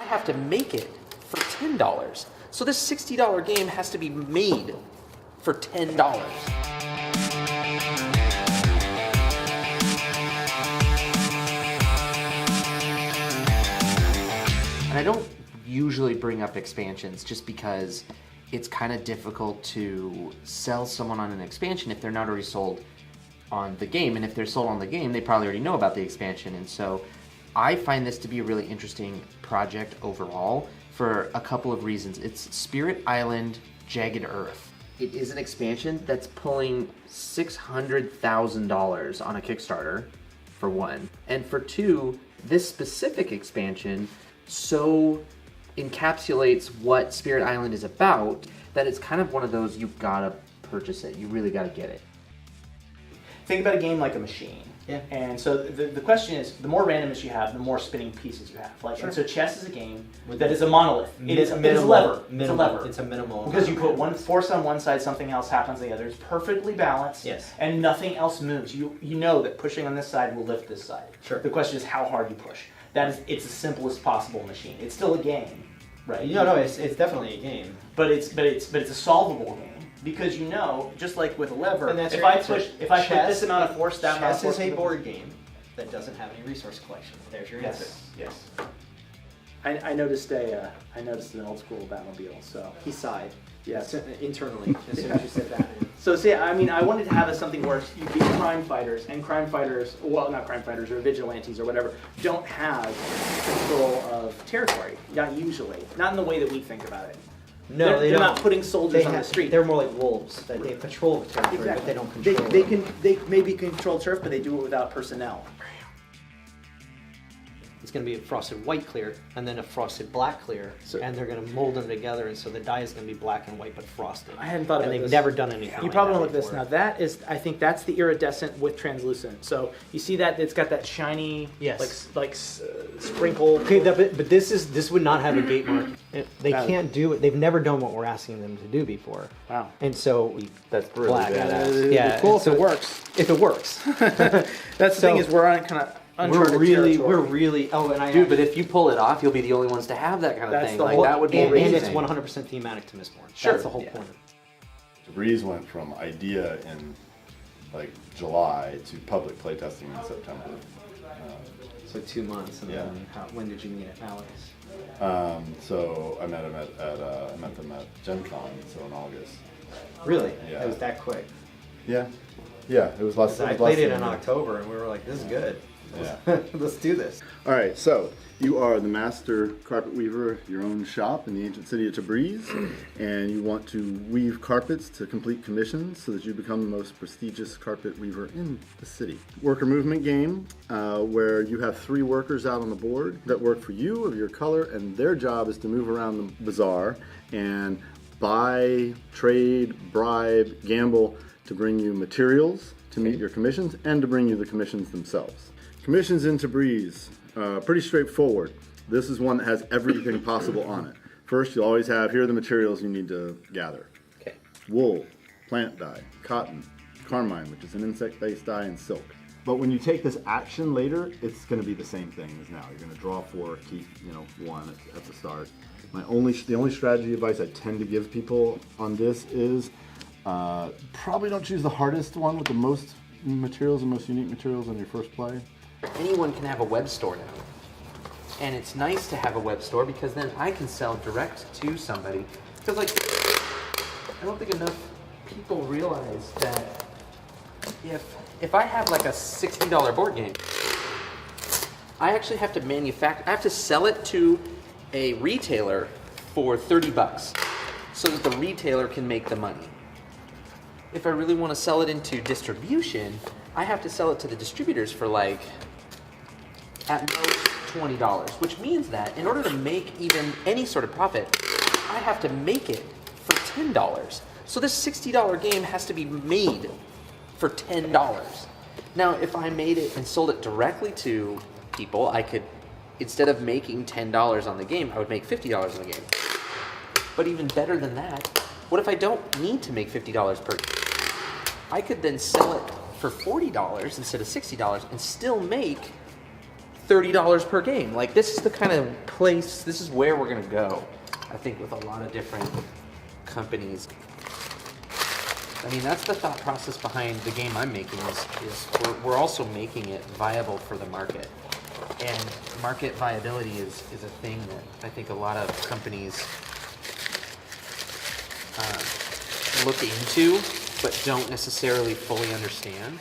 have to make it for $10. So this $60 game has to be made for $10. And I don't usually bring up expansions just because it's kind of difficult to sell someone on an expansion if they're not already sold on the game. And if they're sold on the game, they probably already know about the expansion. And so I find this to be a really interesting project overall for a couple of reasons. It's Spirit Island Jagged Earth. It is an expansion that's pulling $600,000 on a Kickstarter, for one. And for two, this specific expansion so encapsulates what Spirit Island is about that it's kind of one of those, you gotta purchase it. You really gotta get it. Think about a game like a machine. Yeah. And so the question is, the more randomness you have, the more spinning pieces you have. Like, Sure. And so chess is a game that is a monolith. It is a lever. It's a lever. It's a minimal. Because you put one force on one side, something else happens on the other. It's perfectly balanced. Yes. And nothing else moves. You know that pushing on this side will lift this side. Sure. The question is how hard you push. It's the simplest possible machine. It's still a game, right? No, it's definitely a game. But it's a solvable game. Because you know, just like with a lever, And that's if your I answer. put this amount of force, that amount of Chess force. is a board game that doesn't have any resource collection. There's your answer. Yes. I noticed an old school Batmobile. So He sighed. yes. Internally, as soon as you said that. So see, I mean, I wanted to have something where you beat crime fighters, and crime fighters, well, not crime fighters, or vigilantes or whatever, don't have control of territory. Not usually. Not in the way that we think about it. No, they're not putting soldiers on the street. They're more like wolves. That they patrol the territory, but they don't control. They maybe control turf, but they do it without personnel. It's going to be a frosted white clear and then a frosted black clear, and they're going to mold them together, and so the die is going to be black and white but frosted. I hadn't thought about And this. they've never done anything. You probably want to look at this now. That is, I think that's the iridescent with translucent. So you see that it's got that shiny, sprinkle. Okay, but this would not have a gate mark. They Got it. can't do it. They've never done what we're asking them to do before. Wow. And so That's really Flagg. badass. Yeah, Cool and so if it works. If it works, That's the thing is we're on kind of uncharted territory. Oh, and I Dude, but if you pull it off, you'll be the only ones to have that kind of That's thing. the Like whole- that would be and amazing. it's 100% thematic to Mistborn. Sure. That's the whole Yeah. point. Tabriz went from idea in like July to public playtesting in September. So 2 months, and Yeah. then when did you meet at Alex? So I met him I met them at Gen Con, so in August. Really? Yeah. It was that quick. Yeah, it was less. I played it in October, and we were like, "This is good. Yeah. Let's do this." All right, so you are the master carpet weaver, your own shop in the ancient city of Tabriz, and you want to weave carpets to complete commissions so that you become the most prestigious carpet weaver in the city. Worker movement game where you have 3 workers out on the board that work for you of your color, and their job is to move around the bazaar and buy, trade, bribe, gamble to bring you materials to meet your commissions and to bring you the commissions themselves. Commissions in Tabriz, pretty straightforward. This is one that has everything possible on it. First, you'll always have, here are the materials you need to gather. Okay. Wool, plant dye, cotton, carmine, which is an insect-based dye, and silk. But when you take this action later, it's going to be the same thing as now. You're going to draw 4, keep 1 at the start. The only strategy advice I tend to give people on this is probably don't choose the hardest one with the most materials and most unique materials on your first play. Anyone can have a web store now. And it's nice to have a web store because then I can sell direct to somebody. Because I don't think enough people realize that if I have like a $60 board game, I actually have to I have to sell it to a retailer for $30 so that the retailer can make the money. If I really want to sell it into distribution, I have to sell it to the distributors for like at most $20, which means that in order to make even any sort of profit, I have to make it for $10. So this $60 game has to be made for $10. Now, if I made it and sold it directly to people, I could, instead of making $10 on the game, I would make $50 on the game. But even better than that, what if I don't need to make $50 per game? I could then sell it for $40 instead of $60 and still make $30 per game. Like, this is the kind of place, this is where we're gonna go, I think, with a lot of different companies. I mean, that's the thought process behind the game I'm making is we're also making it viable for the market. And market viability is a thing that I think a lot of companies look into, but don't necessarily fully understand.